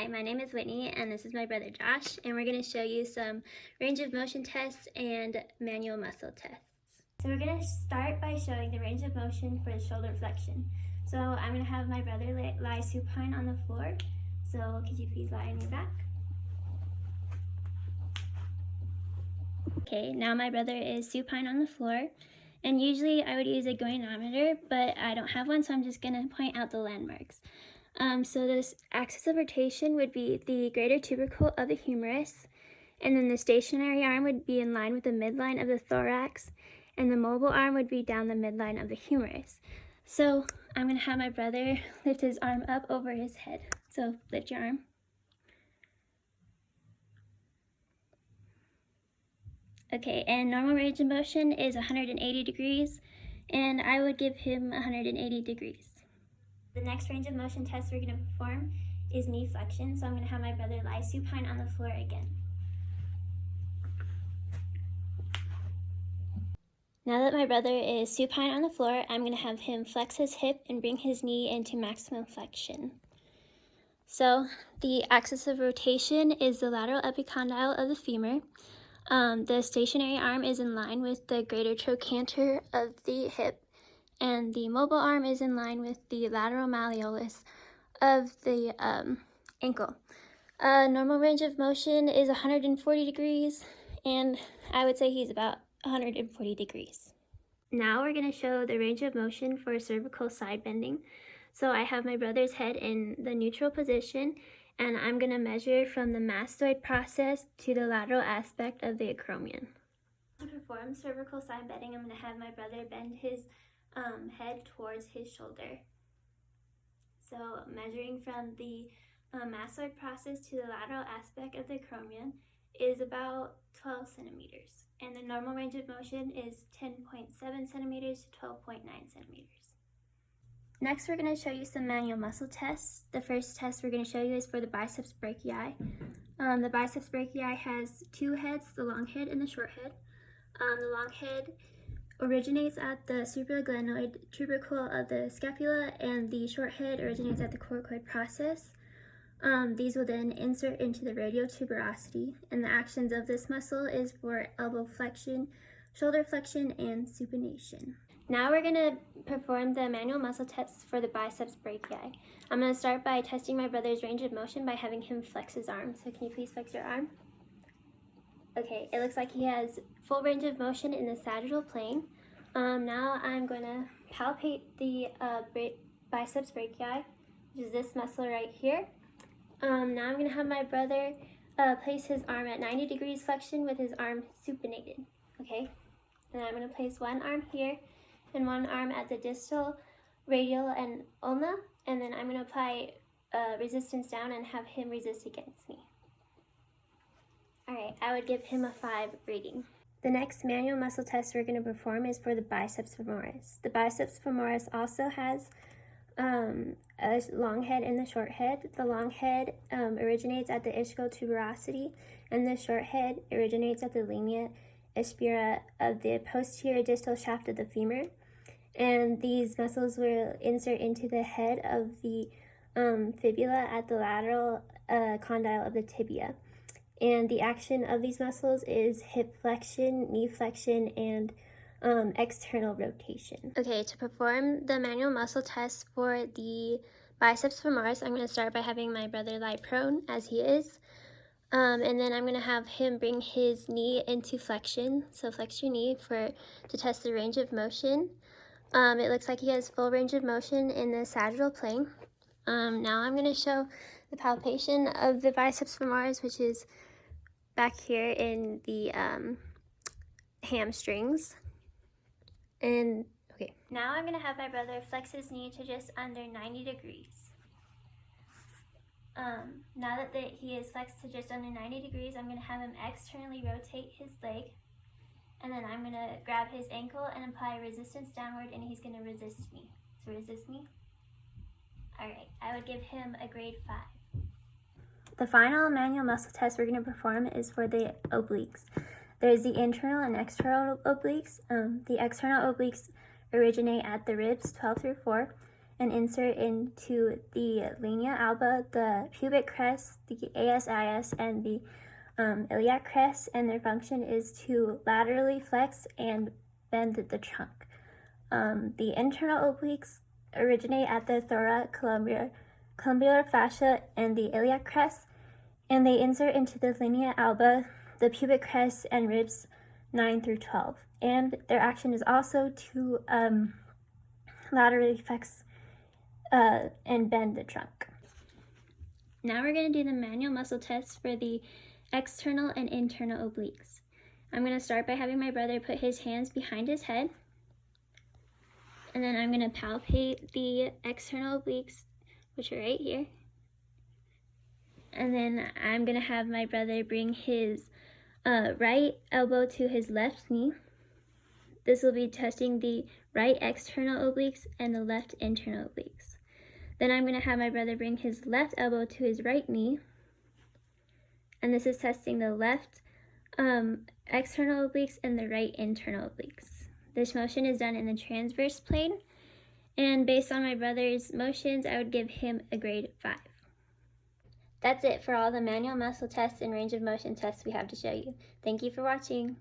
Hi, my name is Whitney and this is my brother Josh, and we're going to show you some range of motion tests and manual muscle tests. So we're going to start by showing the range of motion for the shoulder flexion. So I'm going to have my brother lie supine on the floor. So could you please lie on your back? Okay, now my brother is supine on the floor, and usually I would use a goniometer, but I don't have one, so I'm just going to point out the landmarks. So this axis of rotation would be the greater tubercle of the humerus, and then the stationary arm would be in line with the midline of the thorax, and the mobile arm would be down the midline of the humerus. So I'm going to have my brother lift his arm up over his head. So lift your arm. Okay, and normal range of motion is 180 degrees, and I would give him 180 degrees. The next range of motion test we're going to perform is knee flexion, so I'm going to have my brother lie supine on the floor again. Now that my brother is supine on the floor, I'm going to have him flex his hip and bring his knee into maximum flexion. So the axis of rotation is the lateral epicondyle of the femur. The stationary arm is in line with the greater trochanter of the hip, and the mobile arm is in line with the lateral malleolus of the ankle. Normal range of motion is 140 degrees, and I would say he's about 140 degrees. Now we're going to show the range of motion for cervical side bending. So I have my brother's head in the neutral position, and I'm going to measure from the mastoid process to the lateral aspect of the acromion. To perform cervical side bending, I'm going to have my brother bend his head towards his shoulder. So measuring from the mastoid process to the lateral aspect of the acromion is about 12 centimeters. And the normal range of motion is 10.7 centimeters to 12.9 centimeters. Next, we're going to show you some manual muscle tests. The first test we're going to show you is for the biceps brachii. The biceps brachii has two heads, the long head and the short head. The long head originates at the supraglenoid tubercle of the scapula, and the short head originates at the coracoid process. These will then insert into the radial tuberosity, and the actions of this muscle is for elbow flexion, shoulder flexion, and supination. Now we're going to perform the manual muscle tests for the biceps brachii. I'm going to start by testing my brother's range of motion by having him flex his arm. So can you please flex your arm? Okay, it looks like he has full range of motion in the sagittal plane. Now I'm going to palpate the biceps brachii, which is this muscle right here. Now I'm going to have my brother place his arm at 90 degrees flexion with his arm supinated, okay? And I'm going to place one arm here and one arm at the distal, radial, and ulna, and then I'm going to apply resistance down and have him resist against me. Alright, I would give him a 5 rating. The next manual muscle test we're going to perform is for the biceps femoris. The biceps femoris also has a long head and the short head. The long head originates at the ischial and the short head originates at the linea aspera of the posterior distal shaft of the femur. And these muscles will insert into the head of the fibula at the lateral condyle of the tibia. And the action of these muscles is hip flexion, knee flexion, and external rotation. Okay, to perform the manual muscle test for the biceps femoris, I'm going to start by having my brother lie prone as he is. And then I'm going to have him bring his knee into flexion. So flex your knee to test the range of motion. It looks like he has full range of motion in the sagittal plane. Now I'm going to show the palpation of the biceps femoris, which is back here in the hamstrings. And okay, now I'm going to have my brother flex his knee to just under 90 degrees. Now that he is flexed to just under 90 degrees, I'm going to have him externally rotate his leg, and then I'm going to grab his ankle and apply resistance downward, and he's going to resist me. So resist me. Alright, I would give him a grade 5. The final manual muscle test we're going to perform is for the obliques. There's the internal and external obliques. The external obliques originate at the ribs 12 through 4, and insert into the linea alba, the pubic crest, the ASIS, and the iliac crest, and their function is to laterally flex and bend the trunk. The internal obliques originate at the thoracolumbar fascia and the iliac crest, and they insert into the linea alba, the pubic crest, and ribs 9 through 12. And their action is also to laterally flex and bend the trunk. Now we're going to do the manual muscle test for the external and internal obliques. I'm going to start by having my brother put his hands behind his head, and then I'm going to palpate the external obliques, which are right here. And then I'm going to have my brother bring his right elbow to his left knee. This will be testing the right external obliques and the left internal obliques. Then I'm going to have my brother bring his left elbow to his right knee. And this is testing the left external obliques and the right internal obliques. This motion is done in the transverse plane. And based on my brother's motions, I would give him a grade 5. That's it for all the manual muscle tests and range of motion tests we have to show you. Thank you for watching.